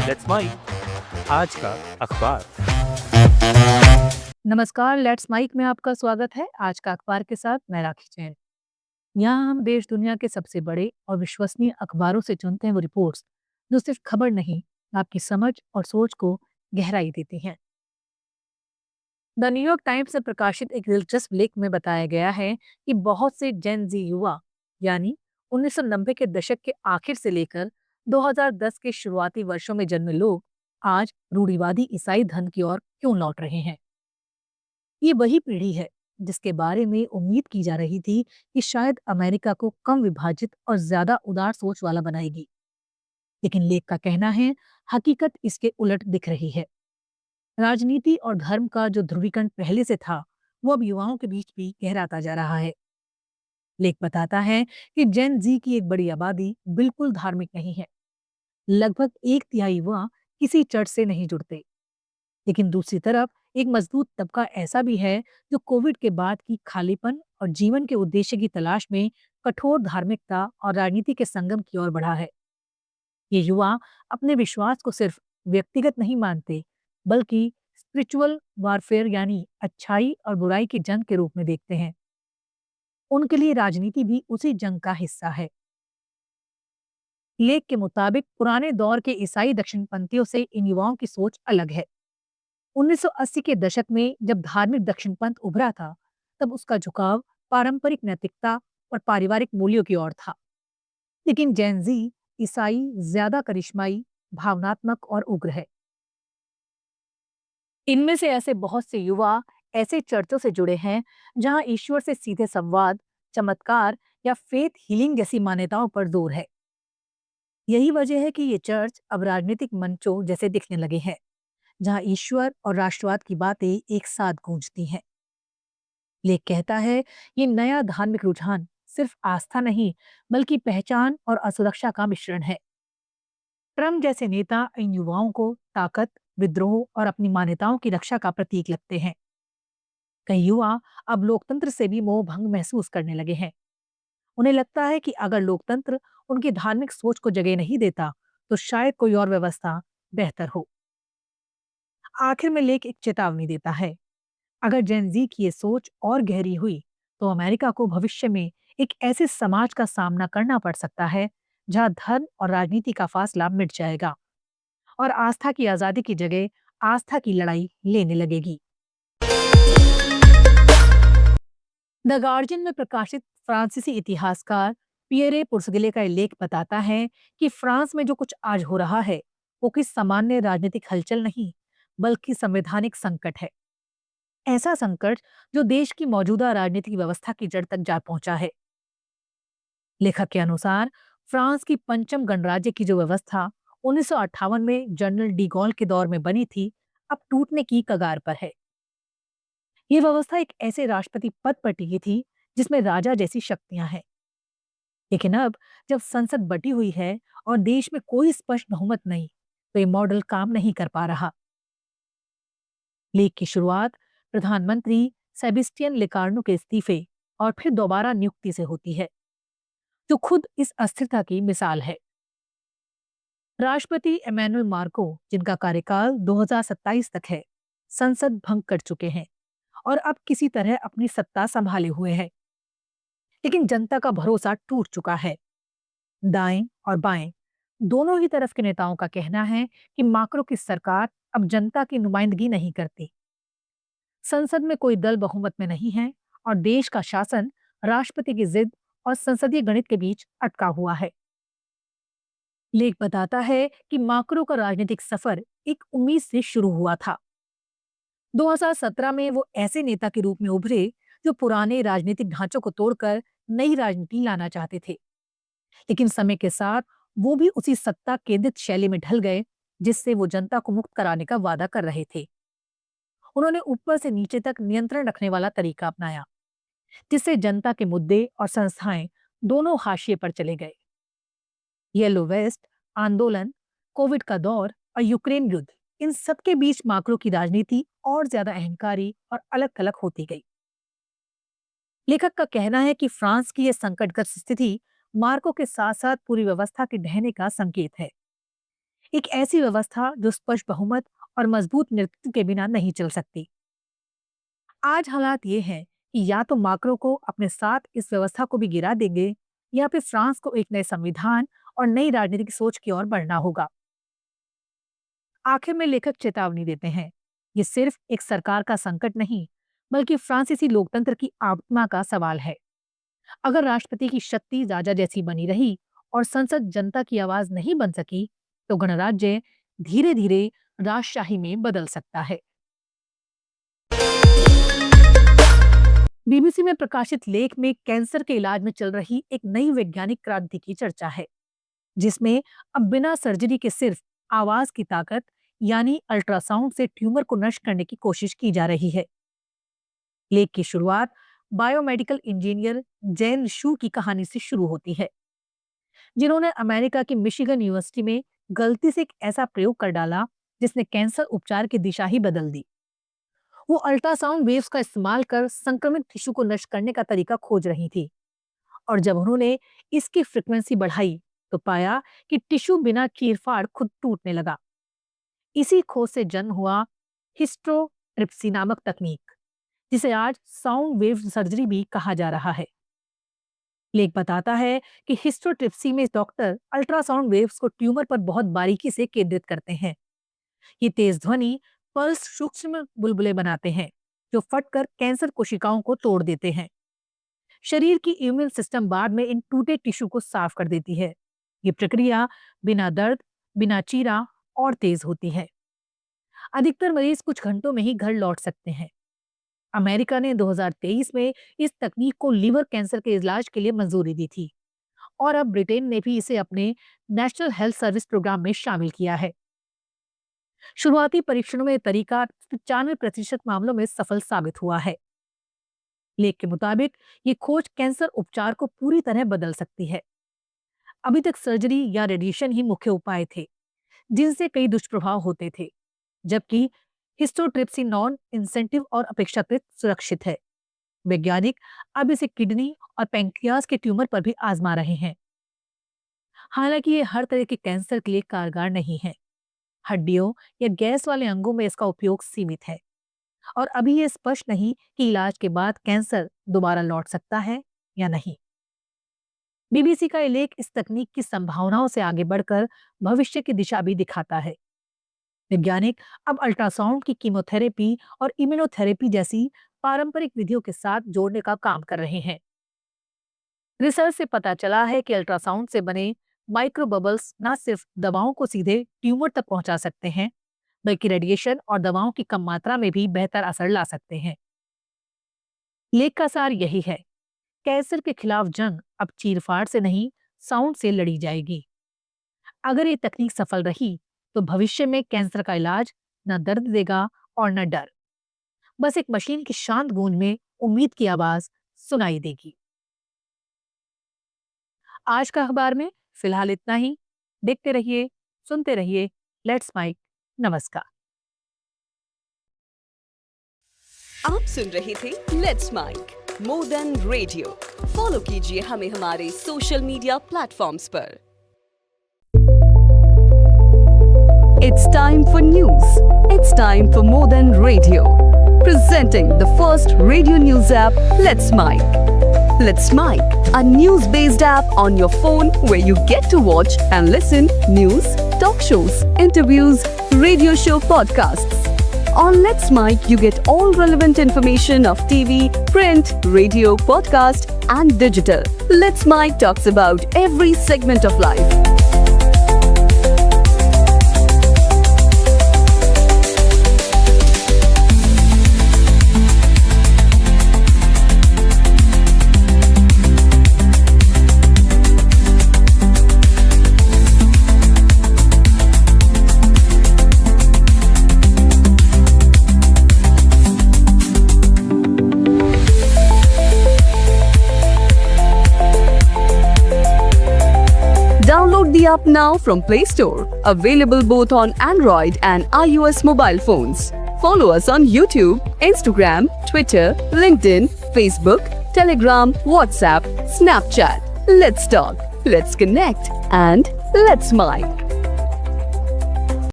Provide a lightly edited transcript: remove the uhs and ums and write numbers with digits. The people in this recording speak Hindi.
लेट्स माइक आज का अखबार। नमस्कार, लेट्स माइक में आपका स्वागत है। आज का अखबार के साथ मैं राखी जैन। यहाँ हम देश दुनिया के सबसे बड़े और विश्वसनीय अखबारों से चुनते हैं वो रिपोर्ट्स जो सिर्फ खबर नहीं, आपकी समझ और सोच को गहराई देती हैं। द न्यूयॉर्क टाइम्स से प्रकाशित एक दिलचस्प लेख में बताया गया है कि बहुत से जेन जी युवा यानी 1990 के दशक के आखिर से लेकर 2010 के शुरुआती वर्षों में जन्मे लोग आज रूढ़िवादी ईसाई धर्म की ओर क्यों लौट रहे हैं। ये वही पीढ़ी है जिसके बारे में उम्मीद की जा रही थी कि शायद अमेरिका को कम विभाजित और ज्यादा उदार सोच वाला बनाएगी। लेकिन लेख का कहना है हकीकत इसके उलट दिख रही है। राजनीति और धर्म का जो ध्रुवीकरण पहले से था वो अब युवाओं के बीच भी गहराता जा रहा है। लेख बताता है कि जेन जी की एक बड़ी आबादी बिल्कुल धार्मिक नहीं है। लगभग एक तिहाई युवा किसी चर्च से नहीं जुड़ते। लेकिन दूसरी तरफ एक मजबूत तबका ऐसा भी है जो कोविड के बाद की खालीपन और जीवन के उद्देश्य की तलाश में कठोर धार्मिकता और राजनीति के संगम की ओर बढ़ा है। ये युवा अपने विश्वास को सिर्फ व्यक्तिगत नहीं मानते, बल्कि स्पिरिचुअल वारफेयर यानी अच्छाई और बुराई की जंग के रूप में देखते हैं। उनके लिए राजनीति भी उसी जंग का हिस्सा है। लेख के मुताबिक पुराने दौर के ईसाई दक्षिणपंथियों से इन युवाओं की सोच अलग है। 1980 के दशक में जब धार्मिक दक्षिणपंथ उभरा था, तब उसका झुकाव पारंपरिक नैतिकता और पारिवारिक मूल्यों की ओर था। लेकिन जेनजी ईसाई ज्यादा करिश्माई, भावनात्मक और उग्र है। इनमें से ऐसे बहुत से युवा ऐसे चर्चों से जुड़े हैं जहां ईश्वर से सीधे संवाद, चमत्कार या फेथ हीलिंग जैसी मान्यताओं पर जोर है। यही वजह है कि ये चर्च अब राजनीतिक मंचों जैसे दिखने लगे हैं, जहां ईश्वर और राष्ट्रवाद की बातें एक साथ गूंजती हैं। लेख कहता है ये नया धार्मिक रुझान सिर्फ आस्था नहीं, बल्कि पहचान और असुरक्षा का मिश्रण है। ट्रम्प जैसे नेता इन युवाओं को ताकत, विद्रोह और अपनी मान्यताओं की रक्षा का प्रतीक लगते हैं। कई युवा अब लोकतंत्र से भी मोह भंग महसूस करने लगे हैं। उन्हें लगता है कि अगर लोकतंत्र उनकी धार्मिक सोच को जगह नहीं देता, तो शायद कोई और व्यवस्था बेहतर हो। आखिर में लेख एक चेतावनी देता है, अगर जेन जी की ये सोच और गहरी हुई तो अमेरिका को भविष्य में एक ऐसे समाज का सामना करना पड़ सकता है जहां धर्म और राजनीति का फासला मिट जाएगा और आस्था की आजादी की जगह आस्था की लड़ाई लेने लगेगी। द गार्जियन में प्रकाशित फ्रांसीसी इतिहासकार पियरे पुर्सगिले का ये लेख बताता है कि फ्रांस में जो कुछ आज हो रहा है वो किसी सामान्य राजनीतिक हलचल नहीं, बल्कि संवैधानिक संकट है। ऐसा संकट जो देश की मौजूदा राजनीतिक व्यवस्था की जड़ तक जा पहुंचा है। लेखक के अनुसार फ्रांस की पंचम गणराज्य की जो व्यवस्था 1958 में जनरल डी गॉल के दौर में बनी थी, अब टूटने की कगार पर है। ये व्यवस्था एक ऐसे राष्ट्रपति पद पर टिकी थी जिसमें राजा जैसी शक्तियां हैं। लेकिन अब जब संसद बटी हुई है और देश में कोई स्पष्ट बहुमत नहीं, तो ये मॉडल काम नहीं कर पा रहा। लेख की शुरुआत प्रधानमंत्री सेबेस्टियन लेकार्नो के इस्तीफे और फिर दोबारा नियुक्ति से होती है, जो खुद इस अस्थिरता की मिसाल है। राष्ट्रपति एमेनुअल मार्को, जिनका कार्यकाल 2027 तक है, संसद भंग कर चुके हैं और अब किसी तरह अपनी सत्ता संभाले हुए हैं। लेकिन जनता का भरोसा टूट चुका है। दाएं और बाएं दोनों ही तरफ के नेताओं का कहना है कि माक्रो की सरकार अब जनता की नुमाइंदगी नहीं करती। संसद में कोई दल बहुमत में नहीं है और देश का शासन राष्ट्रपति की जिद और संसदीय गणित के बीच अटका हुआ है। लेख बताता है कि माक्रो का राजनीतिक सफर एक उम्मीद से शुरू हुआ था। 2017 में वो ऐसे नेता के रूप में उभरे जो पुराने राजनीतिक ढांचों को तोड़कर नई राजनीति लाना चाहते थे। लेकिन समय के साथ वो भी उसी सत्ता केंद्रित शैली में ढल गए जिससे वो जनता को मुक्त कराने का वादा कर रहे थे। उन्होंने ऊपर से नीचे तक नियंत्रण रखने वाला तरीका अपनाया, जिससे जनता के मुद्दे और संस्थाएं दोनों हाशिए पर चले गए। येलो वेस्ट आंदोलन, कोविड का दौर और यूक्रेन युद्ध, इन सब के बीच माक्रो की राजनीति और ज्यादा अहंकारी और अलग थलग होती गई। लेखक का कहना है कि फ्रांस की यह संकटग्रस्त स्थिति मार्को के साथ साथ पूरी व्यवस्था के ढहने का संकेत है। एक ऐसी व्यवस्था जो स्पष्ट बहुमत और मजबूत नेतृत्व के बिना नहीं चल सकती। आज हालात ये हैं कि या तो माक्रो को अपने साथ इस व्यवस्था को भी गिरा देंगे, या फिर फ्रांस को एक नए संविधान और नई राजनीतिक सोच की ओर बढ़ना होगा। आखिर में लेखक चेतावनी देते हैं, ये सिर्फ एक सरकार का संकट नहीं, बल्कि फ्रांसीसी लोकतंत्र की आत्मा का सवाल है। अगर राष्ट्रपति की शक्ति राजा जैसी बनी रही और संसद जनता की आवाज नहीं बन सकी, तो गणराज्य धीरे धीरे राजशाही में बदल सकता है। बीबीसी में प्रकाशित लेख में कैंसर के इलाज में चल रही एक नई वैज्ञानिक क्रांति की चर्चा है, जिसमें अब बिना सर्जरी के सिर्फ आवाज की ताकत यानी अल्ट्रासाउंड से ट्यूमर को नष्ट करने की कोशिश की जा रही है। लेख की शुरुआत बायोमेडिकल इंजीनियर जैन शू की कहानी से शुरू होती है, जिन्होंने अमेरिका की मिशिगन यूनिवर्सिटी में गलती से एक ऐसा प्रयोग कर डाला जिसने कैंसर उपचार की दिशा ही बदल दी। वो अल्ट्रासाउंड वेव्स का इस्तेमाल कर संक्रमित टिश्यू को नष्ट करने का तरीका खोज रही थी, और जब उन्होंने इसकी फ्रिक्वेंसी बढ़ाई तो पाया कि टिश्यू बिना चीरफाड़ खुद टूटने लगा। इसी खोज से जन्म हुआ हिस्टोट्रिप्सी नामक तकनीक, जिसे आज साउंड वेव सर्जरी भी कहा जा रहा है। लेख बताता है कि हिस्टोट्रिप्सी में डॉक्टर अल्ट्रासाउंड वेव्स को ट्यूमर पर बहुत बारीकी से केंद्रित करते हैं। ये तेज ध्वनि पल्स सूक्ष्म बुलबुले बनाते हैं, जो फटकर कैंसर कोशिकाओं को तोड़ देते हैं। शरीर की इम्यून सिस्टम बाद में इन टूटे टिश्यू को साफ कर देती है। ये प्रक्रिया बिना दर्द, बिना चीरा और तेज होती है। अधिकतर मरीज कुछ घंटों में ही घर लौट सकते हैं। अमेरिका ने 2023 में इस तकनीक को लीवर कैंसर के इलाज के लिए मंजूरी दी थी, और अब ब्रिटेन ने भी इसे अपने नेशनल हेल्थ सर्विस प्रोग्राम में शामिल किया है। शुरुआती परीक्षणों में तरीका 95% मामलों में सफल साबित हुआ है। लेख के मुताबिक ये खोज कैंसर उपचार को पूरी तरह बदल सकती है। अभी तक सर्जरी या रेडिएशन ही मुख्य उपाय थे, जिनसे कई दुष्प्रभाव होते थे, जबकि हिस्टोट्रिप्सी नॉन इंसेंटिव और अपेक्षाकृत सुरक्षित है। वैज्ञानिक अब इसे किडनी और पैंक्रियाज के ट्यूमर पर भी आजमा रहे हैं। हालांकि ये हर तरह के कैंसर के लिए कारगर नहीं है। हड्डियों या गैस वाले अंगों में इसका उपयोग सीमित है, और अभी ये स्पष्ट नहीं कि इलाज के बाद कैंसर दोबारा लौट सकता है या नहीं। बीबीसी का ये लेख इस तकनीक की संभावनाओं से आगे बढ़कर भविष्य की दिशा भी दिखाता है। वैज्ञानिक अब अल्ट्रासाउंड की कीमोथेरेपी और इम्यूनोथेरेपी जैसी पारंपरिक विधियों के साथ जोड़ने का काम कर रहे हैं। रिसर्च से पता चला है कि अल्ट्रासाउंड से बने माइक्रो बबल्स न सिर्फ दवाओं को सीधे ट्यूमर तक पहुंचा सकते हैं, बल्कि रेडिएशन और दवाओं की कम मात्रा में भी बेहतर असर ला सकते हैं। लेख का सार यही है, कैंसर के खिलाफ जंग अब चीरफाड़ से नहीं, साउंड से लड़ी जाएगी। अगर ये तकनीक सफल रही तो भविष्य में कैंसर का इलाज न दर्द देगा और न डर, बस एक मशीन की शांत गूंज में उम्मीद की आवाज सुनाई देगी। आज का अखबार में फिलहाल इतना ही। देखते रहिए, सुनते रहिए लेट्स माइक। नमस्कार। आप सुन रहे थे let's mic more than radio. Follow कीजिए हमें हमारे सोशल मीडिया प्लेटफॉर्म्स पर। It's time for news. It's time for More Than Radio. Presenting the first radio news app, Let's Mic. Let's Mic, a news-based app on your phone where you get to watch and listen news, talk shows, interviews, radio show podcasts. On Let's Mic, you get all relevant information of TV, print, radio, podcast, and digital. Let's Mic talks about every segment of life. Download the app now from Play Store. Available both on Android and iOS mobile phones. Follow us on YouTube, Instagram, Twitter, LinkedIn, Facebook, Telegram, WhatsApp, Snapchat. Let's talk, let's connect, and let's mic.